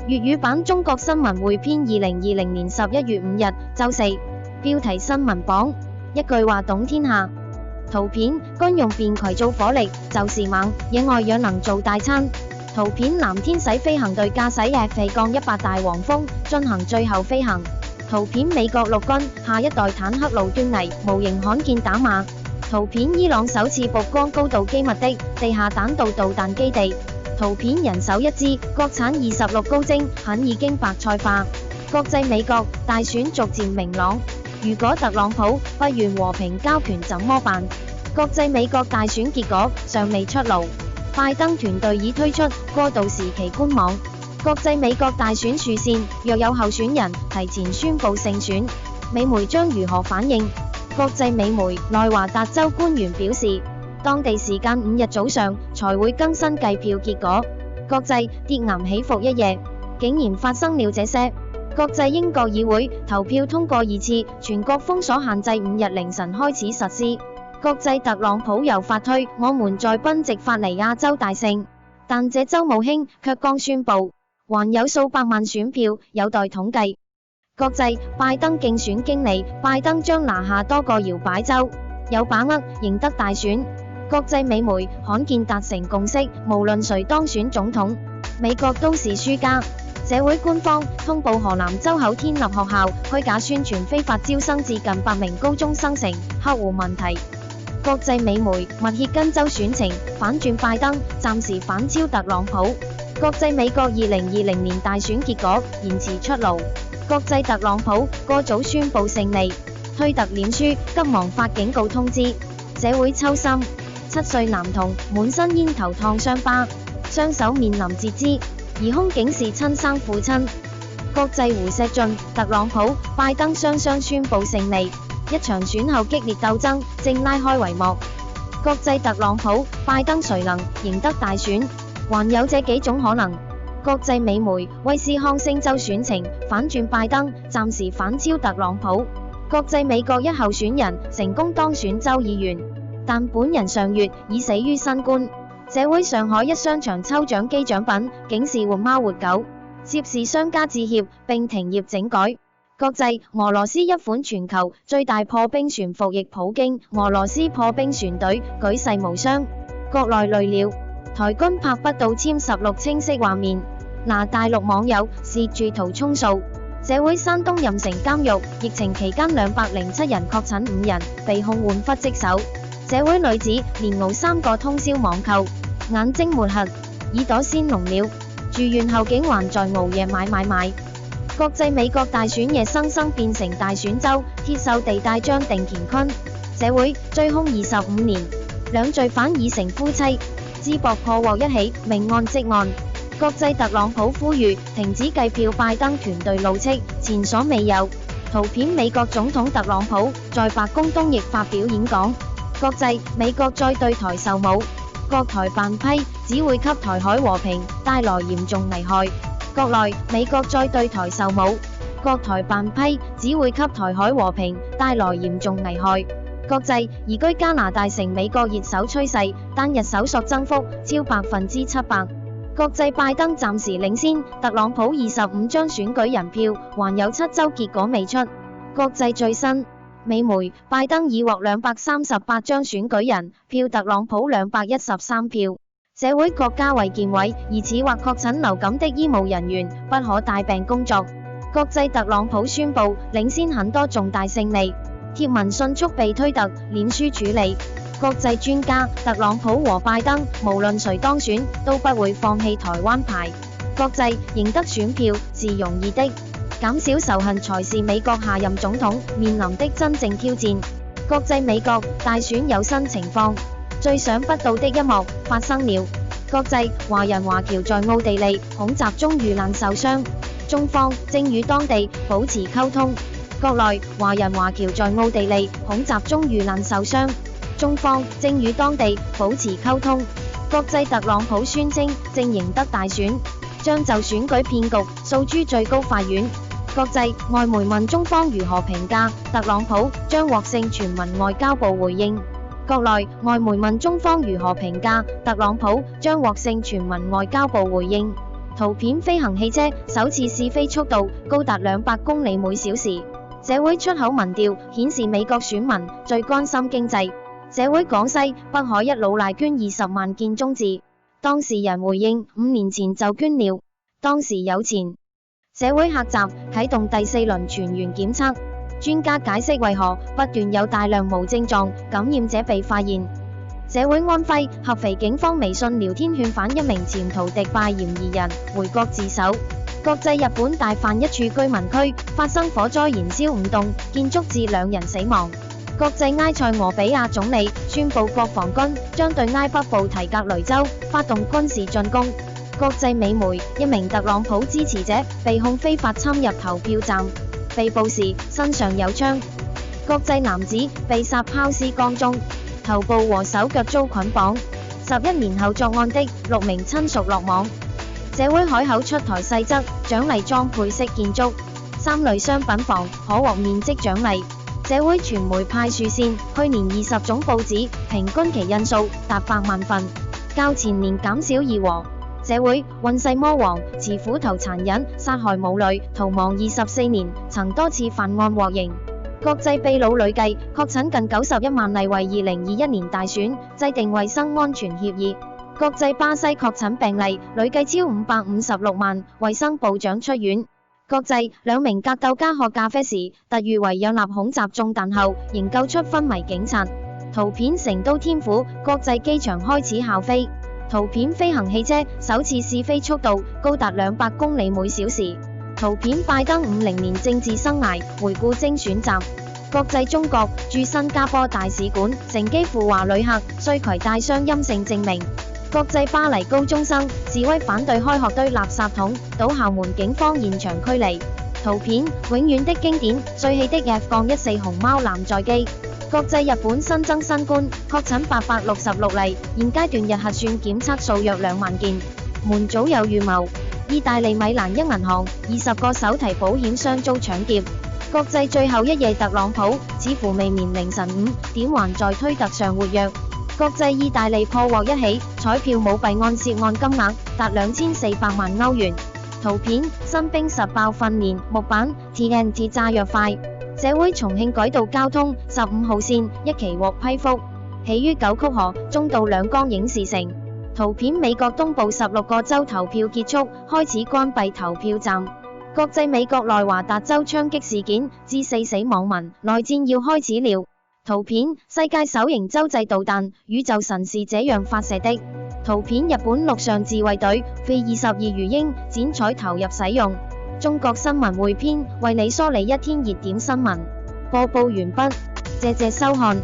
粵語版中國新聞匯編2020年11月5日週四，標題新聞榜，一句話懂天下。圖片，軍用便攜造火力，就是猛，野外養能做大餐。圖片，藍天使飛行隊駕駛 F-100大黃蜂進行最後飛行。圖片，美國陸軍下一代坦克路端倪，模型罕見打馬。圖片，伊朗首次曝光高度機密的地下彈道導彈基地。圖片，人手一支，國產26高精狠已經白菜化。國際美國大選逐漸明朗，如果特朗普不願和平交權怎麼辦？國際美國大選結果尚未出爐，拜登團隊已推出過渡時期觀望。國際美國大選處線，若有候選人提前宣布勝選，美媒將如何反應？國際美媒內華達州官員表示，當地時間5日早上才會更新計票結果。國際跌岩起伏一夜，竟然發生了這些。國際英國議會投票通過2次全國封鎖限制5日凌晨開始實施。國際特朗普又發推我們在賓夕法尼亞州大勝，但這州務卿卻剛宣布，還有數百萬選票有待統計。國際拜登競選經理，拜登將拿下多個搖擺州，有把握贏得大選。國際美媒罕見達成共識，無論誰當選總統，美國都是輸家。社會官方通報河南周口天立學校虛假宣傳非法招生至近100名高中生成客戶問題。國際美媒密歇根州選情反轉拜登，暫時反超特朗普。國際美國2020年大選結果延遲出爐，國際特朗普過早宣布勝利，推特臉書急忙發警告通知。社會抽心，7歲男童滿身煙頭燙傷疤，雙手面臨截肢，疑兇竟是親生父親。國際胡錫進、特朗普、拜登雙雙宣布勝利，一場選後激烈鬥爭正拉開帷幕。國際特朗普、拜登誰能贏得大選？還有這幾種可能。國際美媒威斯康星州選情反轉拜登，暫時反超特朗普。國際美國一候選人成功當選州議員，但本人上月已死於新冠。社會上海一商場抽獎機獎品竟是活貓活狗，涉事商家致歉並停業整改。國際俄羅斯一款全球最大破冰船服役普京，俄羅斯破冰船隊舉世無雙。國內累了，台軍拍不到殲16清晰畫面，拿大陸網友截住圖充數。社會山東任城監獄疫情期間207人確診5人被控玩忽職守。社會女子連熬3個通宵網購，眼睛抹黑，耳朵鮮聾了，住院後竟還在熬夜買。國際美國大選夜生生變成大選週，鐵鏽地帶將定乾坤。社會追兇25年，兩罪犯已成夫妻，淄博破獲一起命案積案。國際特朗普呼籲停止計票，拜登團隊怒斥前所未有。圖片，美國總統特朗普在白宮東翼發表演講。國際美國再對台售武，國台辦批只會給台海和平帶來嚴重危害。國內美國再對台售武，國台辦批只會給台海和平帶來嚴重危害。國際移居加拿大成美國熱搜趨勢，單日搜索增幅超700%。國際拜登暫時領先特朗普25張選舉人票，還有7週結果未出。國際最新美媒拜登已獲238張選舉人票，特朗普213票。社會國家衛健委疑似或確診流感的醫務人員不可帶病工作。國際特朗普宣布領先很多重大勝利，貼文迅速被推特、臉書處理。國際專家特朗普和拜登無論誰當選都不會放棄台灣牌。國際贏得選票是容易的，減少仇恨才是美國下任總統面臨的真正挑戰。國際美國大選有新情況，最想不到的一幕發生了。國際華人華僑在奧地利恐襲中遇難受傷，中方正與當地保持溝通。國內華人華僑在奧地利恐襲中遇難受傷，中方正與當地保持溝通。國際特朗普宣稱正贏得大選，將就選舉騙局訴諸最高法院。國際外媒問中方如何評價特朗普將獲勝，全民外交部回應。國內外媒問中方如何評價特朗普將獲勝，全民外交部回應。圖片飛行汽車首次試飛速度高達200公里每小時。社會出口民調顯示美國選民最關心經濟。社會廣西北海一老賴捐20萬件中字，當事人回應5年前就捐了，當時有錢。社會客集啟動第4輪全員檢測，專家解釋為何不斷有大量無症狀感染者被發現。社會安徽合肥警方微信聊天勸返一名潛逃迪拜嫌疑人回國自首。國際日本大阪一處居民區發生火災，燃燒5棟建築致2人死亡。國際埃塞俄比亞總理宣布國防軍將對埃北部提格雷州發動軍事進攻。國際美媒一名特朗普支持者被控非法侵入投票站，被捕時身上有槍。國際男子被殺拋屍缸中，頭部和手腳遭捆綁。11年後作案的6名親屬落網。社會海口出台細則，獎勵裝配式建築，3類商品房可獲面積獎勵。社會傳媒派樹線，去年20種報紙平均期印數達100萬份，較前年減少2和。社會運勢魔王持斧頭殘忍殺害母女，逃亡24年，曾多次犯案獲刑。國際秘魯累計確診近91萬例，為2021年大選制定衛生安全協議。國際巴西確診病例累計超556萬，衛生部長出院。國際2名格鬥家喝咖啡時突遇維也納恐襲中彈後，營救出昏迷警察。圖片成都天府國際機場開始校飛。圖片飛行汽車首次試飛速度高達200公里每小時。圖片拜登50年政治生涯回顧精選集。國際中國駐新加坡大使館乘機赴華旅客需攜帶雙陰性證明。國際巴黎高中生示威反對開學堆垃圾桶倒校門，警方現場驅離。圖片永遠的經典帥氣的 F-14熊貓艦載機。國際日本新增新冠確診866例，現階段日核酸檢測數約2萬件。門早有預謀。意大利米蘭一銀行20個手提保險箱遭搶劫。國際最後一夜，特朗普似乎未眠，凌晨5點還在推特上活躍。國際意大利破獲一起彩票舞弊案，涉案金額達2400萬歐元。圖片新兵實爆訓練木板 TNT 炸藥塊。社會重慶改道交通15號線一期獲批復，起於九曲河中到兩江影視城。圖片美國東部16個州投票結束，開始關閉投票站。國際美國內華達州槍擊事件致4死網民，內戰要開始了。圖片世界首型洲際導彈，宇宙神是這樣發射的。圖片日本陸上自衛隊 V-22 魚鷹剪彩投入使用。中國新聞匯編為你梳理一天熱點新聞，播報完畢，謝謝收看。